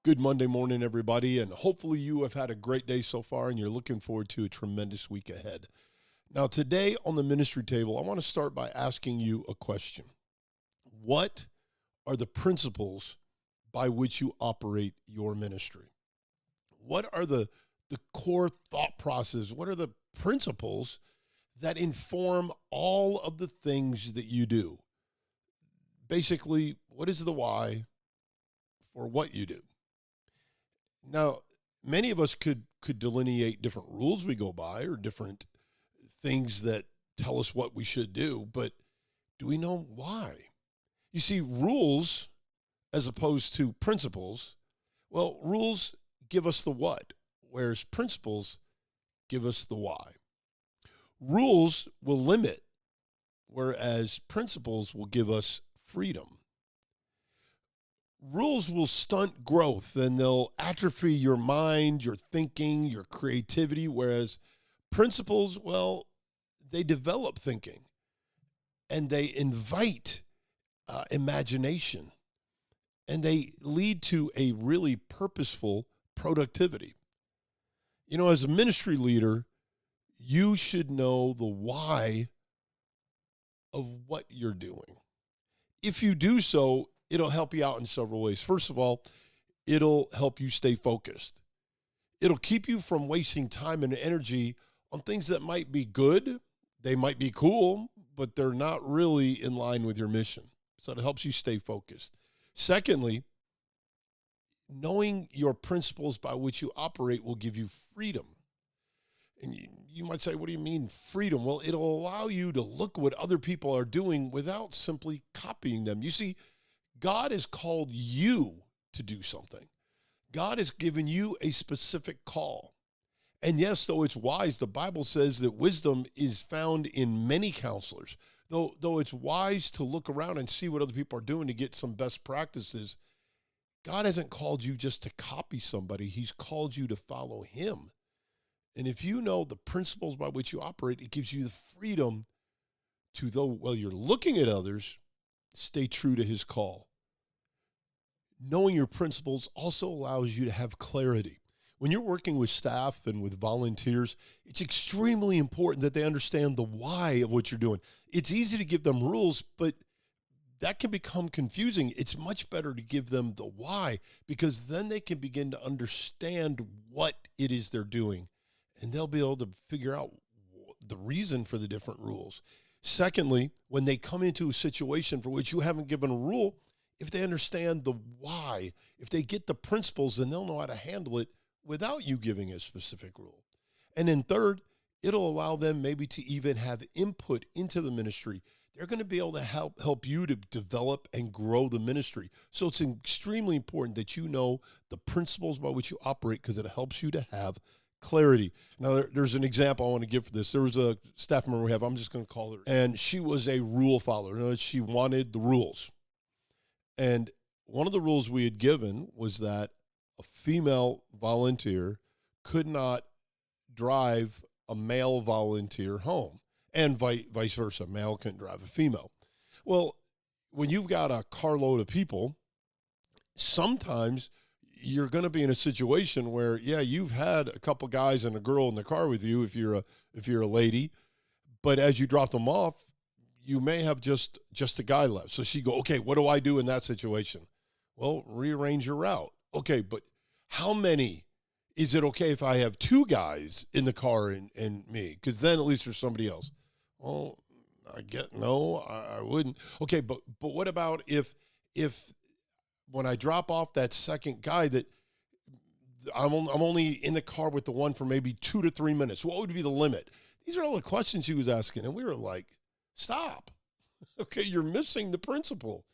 Good Monday morning, everybody, and hopefully you have had a great day so far and you're looking forward to a tremendous week ahead. Now, today on the ministry table, I want to start by asking you a question. What are the principles by which you operate your ministry? What are the core thought process? What are the principles that inform all of the things that you do? Basically, what is the why for what you do? Now, many of us could delineate different rules we go by or different things that tell us what we should do, but do we know why? You see, rules as opposed to principles, well, rules give us the what, whereas principles give us the why. Rules will limit, whereas principles will give us freedom. Rules will stunt growth and they'll atrophy your mind, your thinking, your creativity, whereas principles, well, they develop thinking and they invite imagination and they lead to a really purposeful productivity. You know, as a ministry leader, you should know the why of what you're doing. If you do so, it'll help you out in several ways. First of all, it'll help you stay focused. It'll keep you from wasting time and energy on things that might be good, they might be cool, but they're not really in line with your mission. So it helps you stay focused. Secondly, knowing your principles by which you operate will give you freedom. And you might say, what do you mean freedom? Well, it'll allow you to look what other people are doing without simply copying them. You see, God has called you to do something. God has given you a specific call. And yes, though it's wise, the Bible says that wisdom is found in many counselors. Though it's wise to look around and see what other people are doing to get some best practices, God hasn't called you just to copy somebody. He's called you to follow him. And if you know the principles by which you operate, it gives you the freedom to, though while you're looking at others, stay true to his call. Knowing your principles also allows you to have clarity. When you're working with staff and with volunteers, it's extremely important that they understand the why of what you're doing. It's easy to give them rules, but that can become confusing. It's much better to give them the why, because then they can begin to understand what it is they're doing, and they'll be able to figure out the reason for the different rules. Secondly, when they come into a situation for which you haven't given a rule, if they understand the why, if they get the principles, then they'll know how to handle it without you giving a specific rule. And then third, it'll allow them maybe to even have input into the ministry. They're going to be able to help you to develop and grow the ministry. So it's extremely important that you know the principles by which you operate, because it helps you to have clarity. Now, there's an example I want to give for this. There was a staff member we have, I'm just going to call her, and she was a rule follower. In other words, she wanted the rules. And one of the rules we had given was that a female volunteer could not drive a male volunteer home, and vice versa. Male couldn't drive a female. Well, when you've got a carload of people, sometimes you're going to be in a situation where, yeah, you've had a couple guys and a girl in the car with you if you're a lady, but as you drop them off, you may have just a guy left. So she go, okay, what do I do in that situation? Well, rearrange your route. Okay, but how many? Is it okay if I have two guys in the car and me? Because then at least there's somebody else. Well, I wouldn't. Okay, but what about if when I drop off that second guy that I'm only in the car with the one for maybe 2 to 3 minutes? What would be the limit? These are all the questions she was asking, and we were like, stop. Okay, you're missing the principle.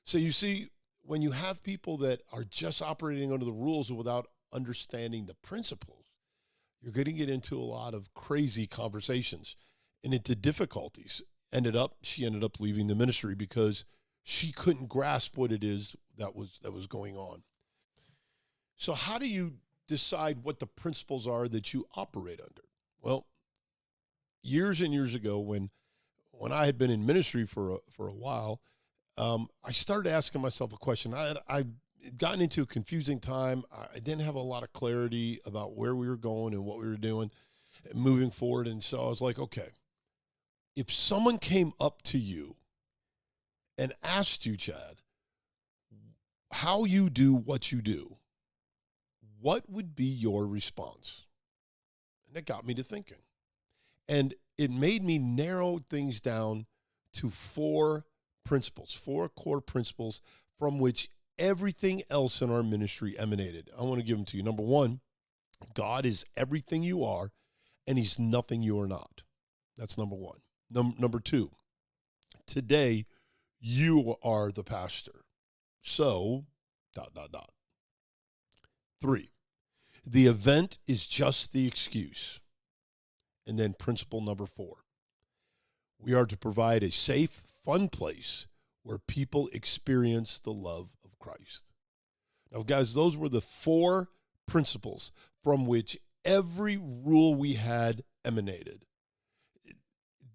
So you see, when you have people that are just operating under the rules without understanding the principles, you're going to get into a lot of crazy conversations and into difficulties. She ended up leaving the ministry because she couldn't grasp what it is that was going on. So how do you decide what the principles are that you operate under? Well, years and years ago, when I had been in ministry for a while, I started asking myself a question. gotten into a confusing time. I didn't have a lot of clarity about where we were going and what we were doing moving forward. And so I was like, okay, if someone came up to you and asked you, Chad, how you do what you do, what would be your response? And it got me to thinking. And it made me narrow things down to 4 principles, 4 core principles from which everything else in our ministry emanated. I want to give them to you. Number 1, God is everything you are, and he's nothing you are not. That's number 1. Number 2, today you are the pastor. So, ... 3, the event is just the excuse. And then principle number 4, we are to provide a safe, fun place where people experience the love of Christ. Now, guys, those were the 4 principles from which every rule we had emanated.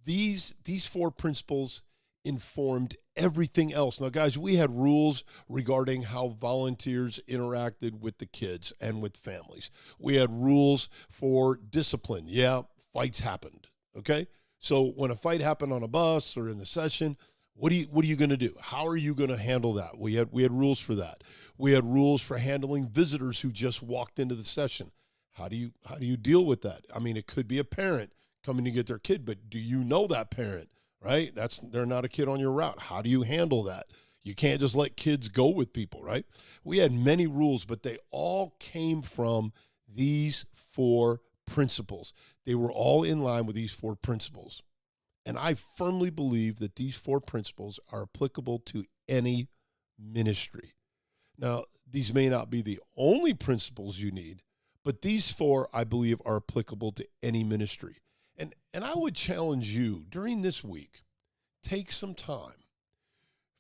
These 4 principles informed everything else. Now, guys, we had rules regarding how volunteers interacted with the kids and with families. We had rules for discipline. Yeah, fights happened, okay? So when a fight happened on a bus or in the session, what are you going to do? How are you going to handle that? We had rules for that. We had rules for handling visitors who just walked into the session. How do you deal with that? I mean, it could be a parent coming to get their kid, but do you know that parent, right? They're not a kid on your route. How do you handle that? You can't just let kids go with people, right? We had many rules, but they all came from these 4 principles. They were all in line with these 4 principles. And I firmly believe that these 4 principles are applicable to any ministry. Now, these may not be the only principles you need, but these 4, I believe, are applicable to any ministry. And I would challenge you during this week, take some time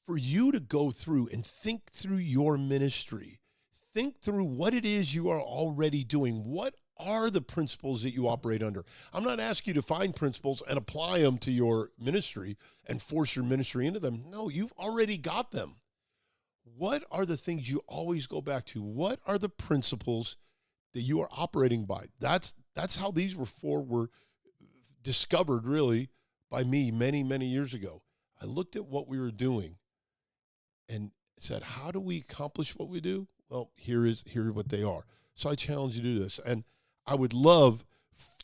for you to go through and think through your ministry. Think through what it is you are already doing. What are the principles that you operate under? I'm not asking you to find principles and apply them to your ministry and force your ministry into them. No, you've already got them. What are the things you always go back to? What are the principles that you are operating by? That's how these 4 were discovered, really, by me many, many years ago. I looked at what we were doing and said, how do we accomplish what we do? Well, here are what they are. So I challenge you to do this. And I would love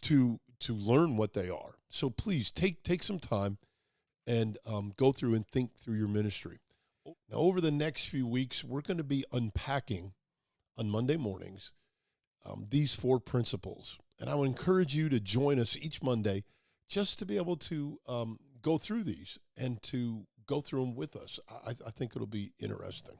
to learn what they are. So please take some time and go through and think through your ministry. Now, over the next few weeks, we're going to be unpacking on Monday mornings these 4 principles. And I would encourage you to join us each Monday just to be able to go through these and to go through them with us. I think it'll be interesting.